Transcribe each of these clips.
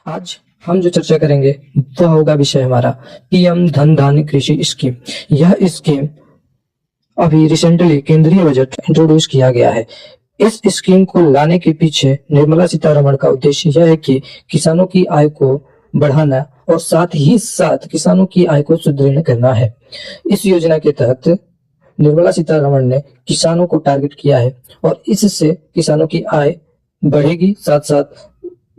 आज हम जो चर्चा करेंगे वह होगा विषय हमारा पीएम धन धान्य कृषि स्कीम। यह स्कीम अभी रिसेंटली केंद्रीय बजट इंट्रोड्यूस किया गया है। इस स्कीम को लाने के पीछे निर्मला सीतारमण का उद्देश्य यह है कि किसानों की आय को बढ़ाना और साथ ही साथ किसानों की आय को सुदृढ़ करना है। इस योजना के तहत निर्मला सीतारमण ने किसानों को टारगेट किया है और इससे किसानों की आय बढ़ेगी, साथ साथ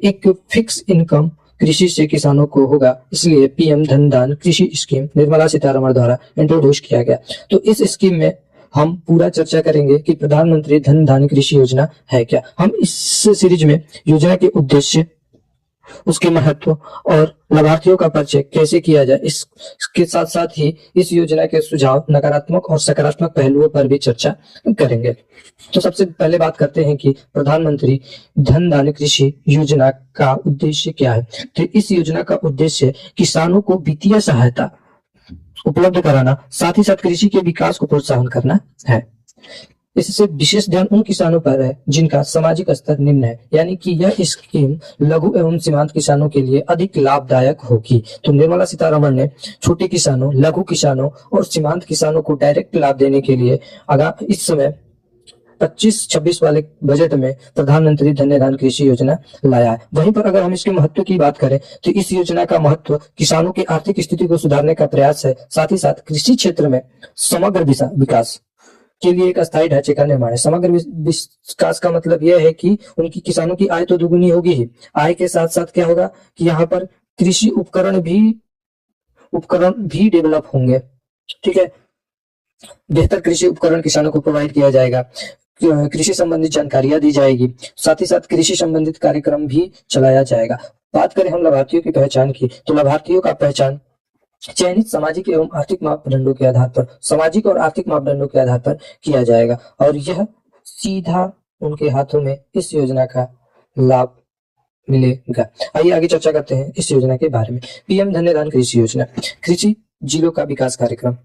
एक फिक्स इनकम कृषि से किसानों को होगा। इसलिए पीएम धन धान्य कृषि स्कीम निर्मला सीतारमण द्वारा इंट्रोड्यूस किया गया। तो इस स्कीम में हम पूरा चर्चा करेंगे कि प्रधानमंत्री धन धान्य कृषि योजना है क्या। हम इस सीरीज में योजना के उद्देश्य, उसके महत्व और लाभार्थियों का परिचय कैसे किया जाए, इसके साथ साथ ही इस योजना के सुझाव, नकारात्मक और सकारात्मक पहलुओं पर भी चर्चा करेंगे। तो सबसे पहले बात करते हैं कि प्रधानमंत्री धन धान्य कृषि योजना का उद्देश्य क्या है। तो इस योजना का उद्देश्य किसानों को वित्तीय सहायता उपलब्ध कराना, साथ ही साथ कृषि के विकास को प्रोत्साहन करना है। इससे विशेष ध्यान उन किसानों पर है जिनका सामाजिक स्तर निम्न है, यानी कि यह स्कीम लघु एवं सीमांत किसानों के लिए अधिक लाभदायक होगी। तो निर्मला सीतारमण ने छोटे किसानों, लघु किसानों और सीमांत किसानों को डायरेक्ट लाभ देने के लिए इस समय 25-26 वाले बजट में प्रधानमंत्री धन धान्य कृषि योजना लाया है। वहीं पर अगर हम इसके महत्व की बात करें तो इस योजना का महत्व किसानों की आर्थिक स्थिति को सुधारने का प्रयास है, साथ ही साथ कृषि क्षेत्र में समग्र विकास के लिए एक अस्थायी ढांचे का निर्माण है। समग्र विकास का मतलब यह है कि उनकी किसानों की आय तो दुगुनी होगी ही, आय के साथ साथ क्या होगा कि यहाँ पर कृषि उपकरण भी डेवलप होंगे। ठीक है, बेहतर कृषि उपकरण किसानों को प्रोवाइड किया जाएगा, कृषि संबंधित जानकारियां दी जाएगी, साथ ही साथ कृषि संबंधित कार्यक्रम भी चलाया जाएगा। बात करें हम लाभार्थियों की पहचान की, तो लाभार्थियों का पहचान चयनित सामाजिक एवं आर्थिक मापदंडों के आधार पर किया जाएगा और यह सीधा उनके हाथों में इस योजना का लाभ मिलेगा। आइए आगे चर्चा करते हैं इस योजना के बारे में। पीएम धन धान्य कृषि योजना कृषि जिलों का विकास कार्यक्रम,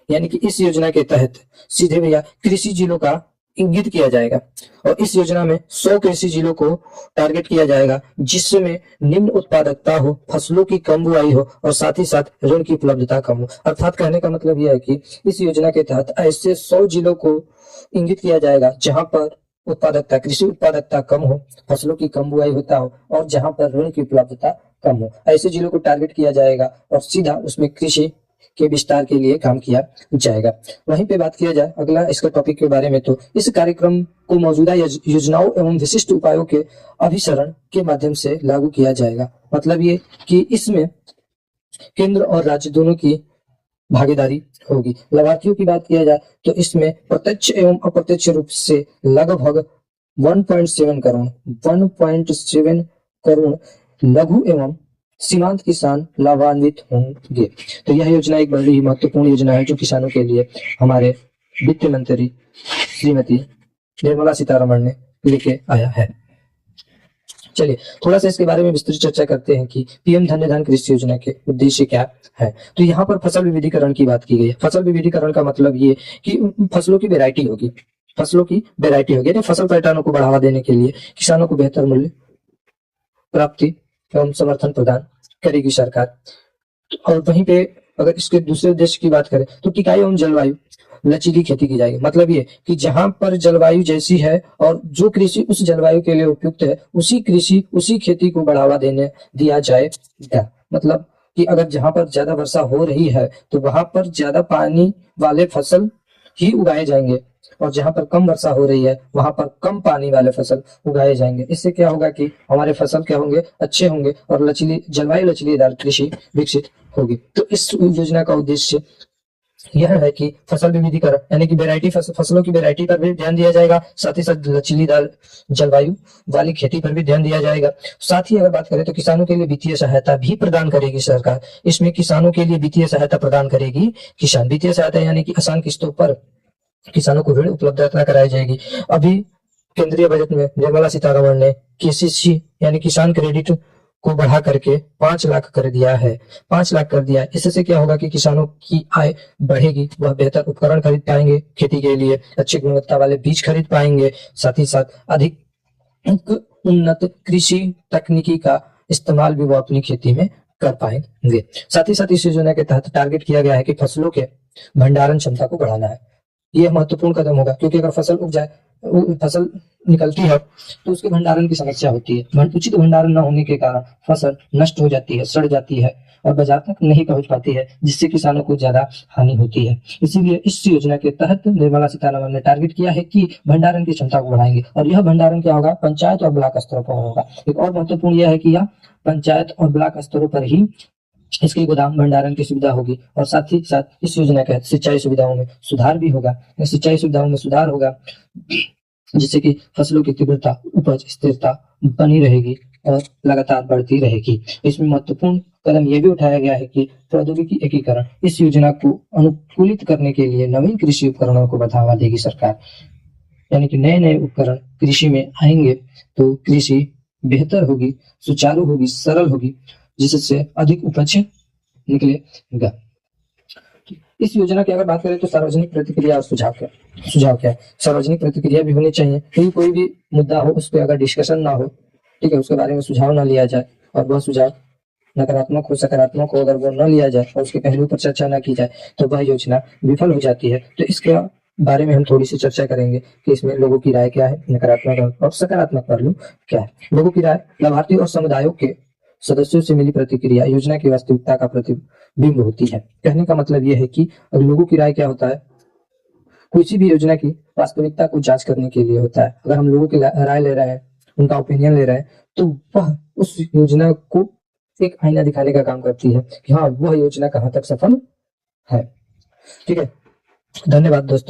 यानी कि इस योजना के तहत सीधे भैया कृषि जिलों का इंगित किया जाएगा और इस योजना में 100 कृषि जिलों को टारगेट किया जाएगा जिसमें निम्न उत्पादकता हो, फसलों की कम बुआई हो और साथ ही साथ ऋण की उपलब्धता कम हो। अर्थात कहने का मतलब यह है कि इस योजना के तहत ऐसे 100 जिलों को इंगित किया जाएगा जहां पर कृषि उत्पादकता कम हो, फसलों की कम बुआई होता हो और जहां पर ऋण की उपलब्धता कम हो। ऐसे जिलों को टारगेट किया जाएगा और सीधा उसमें कृषि के विस्तार के लिए काम किया जाएगा। वहीं पे बात किया जाए अगला इसका टॉपिक के बारे में, तो इस कार्यक्रम को मौजूदा योजनाओं एवं विशिष्ट उपायों के अभिसरण के माध्यम से लागू किया जाएगा। मतलब ये कि इसमें केंद्र और राज्य दोनों की भागीदारी होगी। लाभार्थियों की बात किया जाए तो इसमें प्रत्यक्ष एवं अप्रत्यक्ष रूप से लगभग 1.7 करोड़ लघु एवं सीमांत किसान लाभान्वित होंगे। तो यह योजना एक बड़ी ही महत्वपूर्ण योजना है जो किसानों के लिए हमारे वित्त मंत्री श्रीमती निर्मला सीतारमण ने लेके आया है। चलिए थोड़ा सा इसके बारे में विस्तृत चर्चा करते हैं कि पीएम धन धान्य कृषि योजना के उद्देश्य क्या है। तो यहाँ पर फसल विविधीकरण की बात की गई है। फसल विविधीकरण का मतलब ये कि फसलों की वेरायटी होगी, यानी फसल पैटर्नों को बढ़ावा देने के लिए किसानों को बेहतर मूल्य प्राप्ति एवं समर्थन प्रदान करेगी सरकार। और वहीं पे अगर इसके दूसरे उद्देश्य की बात करें तो टिकाऊ एवं जलवायु लचीली खेती की जाएगी। मतलब ये कि जहां पर जलवायु जैसी है और जो कृषि उस जलवायु के लिए उपयुक्त है, उसी खेती को बढ़ावा दिया जाएगा। मतलब कि अगर जहां पर ज्यादा वर्षा हो रही है तो वहां पर ज्यादा पानी वाले फसल ही उगाए जाएंगे और जहां पर कम वर्षा हो रही है वहां पर कम पानी वाले फसल उगाए जाएंगे। इससे क्या होगा कि हमारे फसल क्या होंगे, अच्छे होंगे और जलवायु लचीलेदार कृषि विकसित होगी। तो इस योजना का उद्देश्य यह है कि फसल विविधीकरण यानी कि फसलों की वैरायटी पर भी ध्यान दिया जाएगा, साथ ही साथ लचीलेदार जलवायु वाली खेती पर भी ध्यान दिया जाएगा। साथ ही अगर बात करें तो किसानों के लिए वित्तीय सहायता भी प्रदान करेगी सरकार। इसमें किसानों के लिए वित्तीय सहायता प्रदान करेगी किसान। वित्तीय सहायता यानी कि आसान किस्तों पर किसानों को ऋण उपलब्धता कराई जाएगी। अभी केंद्रीय बजट में निर्मला सीतारमण ने केसीसी यानी किसान क्रेडिट को बढ़ा करके 5 लाख कर दिया है। इससे क्या होगा कि किसानों की आय बढ़ेगी, वह बेहतर उपकरण खरीद पाएंगे, खेती के लिए अच्छी गुणवत्ता वाले बीज खरीद पाएंगे, साथ ही साथ अधिक उन्नत कृषि तकनीकी का इस्तेमाल भी वो अपनी खेती में कर पाएंगे। साथ ही साथ इस योजना के तहत टारगेट किया गया है कि फसलों के भंडारण क्षमता को बढ़ाना है। ये महत्वपूर्ण कदम होगा, क्योंकि अगर फसल उग जाए, फसल निकलती है तो उसके भंडारण की समस्या होती है। उचित भंडारण न होने के कारण फसल नष्ट हो जाती है, सड़ जाती है और बाजार तक नहीं पहुंच पाती है, जिससे किसानों को ज्यादा हानि होती है। इसीलिए इस योजना के तहत निर्मला सीतारमण ने टारगेट किया है कि भंडारण की क्षमता को बढ़ाएंगे, और यह भंडारण क्या होगा, पंचायत और ब्लॉक स्तरों पर होगा। एक और महत्वपूर्ण यह है कि यह पंचायत और ब्लॉक स्तरों पर ही इसके गोदाम भंडारण की सुविधा होगी, और साथ ही साथ इस योजना के तहत सिंचाई सुविधाओं में सुधार भी होगा। सिंचाई सुविधाओं में सुधार होगा जिससे कि फसलों की तीव्रता, उपज, स्थिरता बनी रहेगी और लगातार बढ़ती रहेगी। इसमें महत्वपूर्ण कदम यह भी उठाया गया है कि प्रौद्योगिकी एकीकरण। इस योजना को अनुकूलित करने के लिए नवीन कृषि उपकरणों को बढ़ावा देगी सरकार, यानी कि नए नए उपकरण कृषि में आएंगे तो कृषि बेहतर होगी, सुचारू होगी, सरल होगी, जिससे अधिक उपज निकलेगा। इस योजना की अगर बात करें तो सार्वजनिक प्रतिक्रिया और सुझाव क्या है। सार्वजनिक प्रतिक्रिया भी होनी चाहिए, क्योंकि कोई भी मुद्दा हो उस पर अगर डिस्कशन ना हो, ठीक है, उसके बारे में सुझाव ना लिया जाए और वह सुझाव नकारात्मक हो, सकारात्मक हो, अगर वो न लिया जाए और उसके पहलू पर चर्चा न की जाए तो वह योजना विफल हो जाती है। तो इसके बारे में हम थोड़ी सी चर्चा करेंगे कि इसमें लोगों की राय क्या है, नकारात्मक और सकारात्मक पहलू क्या है। लोगों की राय, लाभार्थी और समुदायों के सदस्यों से मिली प्रतिक्रिया योजना की वास्तविकता का प्रतिबिंब होती है। कहने का मतलब यह है कि लोगों की राय क्या होता है, किसी भी योजना की वास्तविकता को जांच करने के लिए होता है। अगर हम लोगों की राय ले रहे हैं, उनका ओपिनियन ले रहे हैं, तो वह उस योजना को एक आईना दिखाने का काम करती है कि हाँ, वह योजना कहाँ तक सफल है। ठीक है, धन्यवाद दोस्तों।